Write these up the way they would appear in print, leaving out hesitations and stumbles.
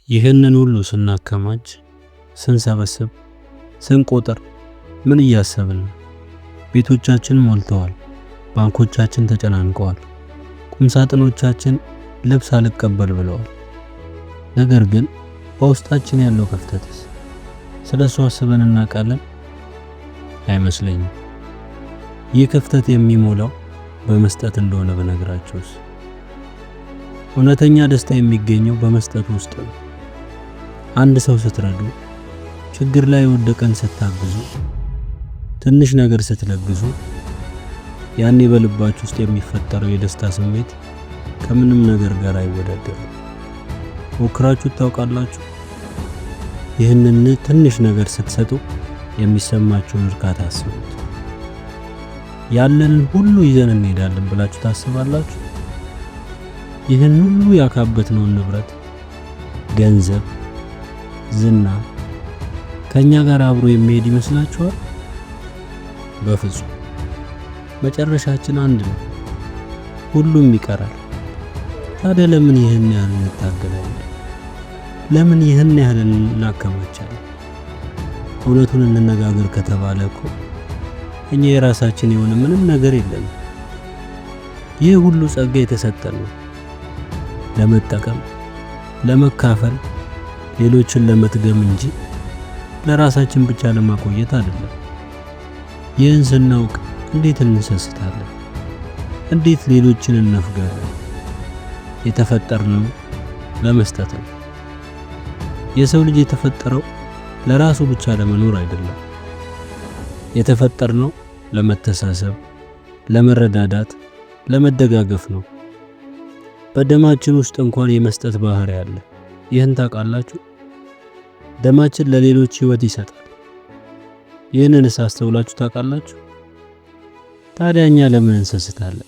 ይህንን ሁሉ ስናከማች፣ ስንሰበስብ፣ ስንቆጥር ምን እያሰብን ነው? ቤቶቻችን ሞልተዋል፣ ባንኮቻችን ተጨናንቀዋል፣ ቁምሳጥኖቻችን ልብስ አልቀበል ብለዋል። ነገር ግን በውስጣችን ያለው ክፍተትስ ስለሱ አስበን እናውቃለን? አይመስለኝም። ይህ ክፍተት የሚሞላው በመስጠት እንደሆነ በነገራችሁስ። እውነተኛ ደስታ የሚገኘው በመስጠት ውስጥ ነው። አንድ ሰው ስትረዱ፣ ችግር ላይ ወደቀን ስታግዙ፣ ትንሽ ነገር ስትለግሱ፣ ያኔ በልባችሁ ውስጥ የሚፈጠረው የደስታ ስሜት ከምንም ነገር ጋር አይወዳደርም። ሞክራችሁ ታውቃላችሁ? ይህንን ትንሽ ነገር ስትሰጡ የሚሰማችሁን እርካታ አስቡት። ያለንን ሁሉ ይዘን እንሄዳለን ብላችሁ ታስባላችሁ? ይህን ሁሉ ያካበትነውን ንብረት፣ ገንዘብ፣ ዝና ከኛ ጋር አብሮ የሚሄድ ይመስላችኋል? በፍጹም። መጨረሻችን አንድ ነው። ሁሉም ይቀራል። ታዲያ ለምን ይህን ያህል እንታገላለን? ለምን ይህን ያህል እናከማቻለን? እውነቱን እንነጋገር ከተባለ እኮ እኛ የራሳችን የሆነ ምንም ነገር የለንም። ይህ ሁሉ ጸጋ የተሰጠን ነው ለመጠቀም፣ ለመካፈል፣ ሌሎችን ለመትገም እንጂ ለራሳችን ብቻ ለማቆየት አይደለም። ይህን ስናውቅ እንዴት እንሰስታለን? እንዴት ሌሎችን እንነፍጋለን? የተፈጠርነው ለመስጠት ነው። የሰው ልጅ የተፈጠረው ለራሱ ብቻ ለመኖር አይደለም። የተፈጠርነው ለመተሳሰብ፣ ለመረዳዳት፣ ለመደጋገፍ ነው። በደማችን ውስጥ እንኳን የመስጠት ባህሪ አለ። ይህን ታውቃላችሁ? ደማችን ለሌሎች ሕይወት ይሰጣል። ይህንንስ አስተውላችሁ ታውቃላችሁ? ታዲያ እኛ ለምን እንሰስታለን?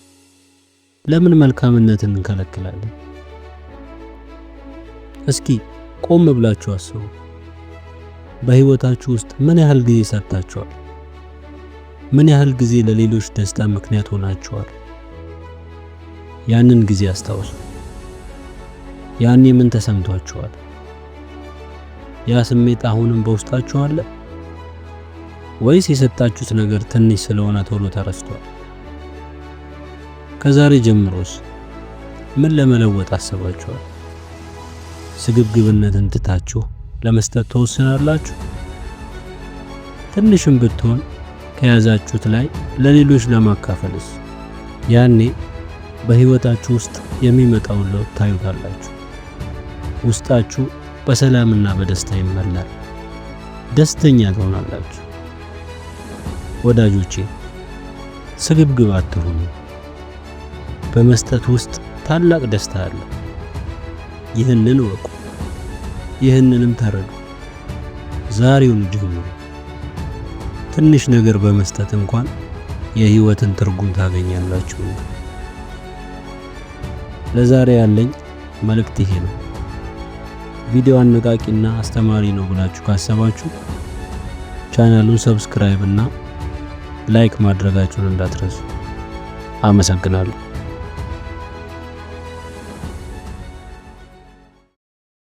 ለምን መልካምነትን እንከለክላለን? እስኪ ቆም ብላችሁ አስቡ። በሕይወታችሁ ውስጥ ምን ያህል ጊዜ ሰጥታችኋል? ምን ያህል ጊዜ ለሌሎች ደስታ ምክንያት ሆናችኋል? ያንን ጊዜ አስታውሱ። ያኔ ምን ተሰምቷችኋል? ያ ስሜት አሁንም በውስጣችሁ አለ? ወይስ የሰጣችሁት ነገር ትንሽ ስለሆነ ቶሎ ተረስቷል? ከዛሬ ጀምሮስ ምን ለመለወጥ አስባችኋል? ስግብግብነትን ትታችሁ ለመስጠት ተወስናላችሁ? ትንሽም ብትሆን ከያዛችሁት ላይ ለሌሎች ለማካፈልስ? ያኔ በሕይወታችሁ ውስጥ የሚመጣውን ለውጥ ታዩታላችሁ። ውስጣችሁ በሰላምና በደስታ ይሞላል። ደስተኛ ትሆናላችሁ። ወዳጆቼ፣ ስግብግብ አትሁኑ። በመስጠት ውስጥ ታላቅ ደስታ አለ። ይህንን ወቁ። ይህንንም ተረዱ። ዛሬውን ጀምሩ። ትንሽ ነገር በመስጠት እንኳን የሕይወትን ትርጉም ታገኛላችሁ። ለዛሬ ያለኝ መልእክት ይሄ ነው። ቪዲዮ አነቃቂና አስተማሪ ነው ብላችሁ ካሰባችሁ ቻናሉን ሰብስክራይብ እና ላይክ ማድረጋችሁን እንዳትረሱ። አመሰግናለሁ።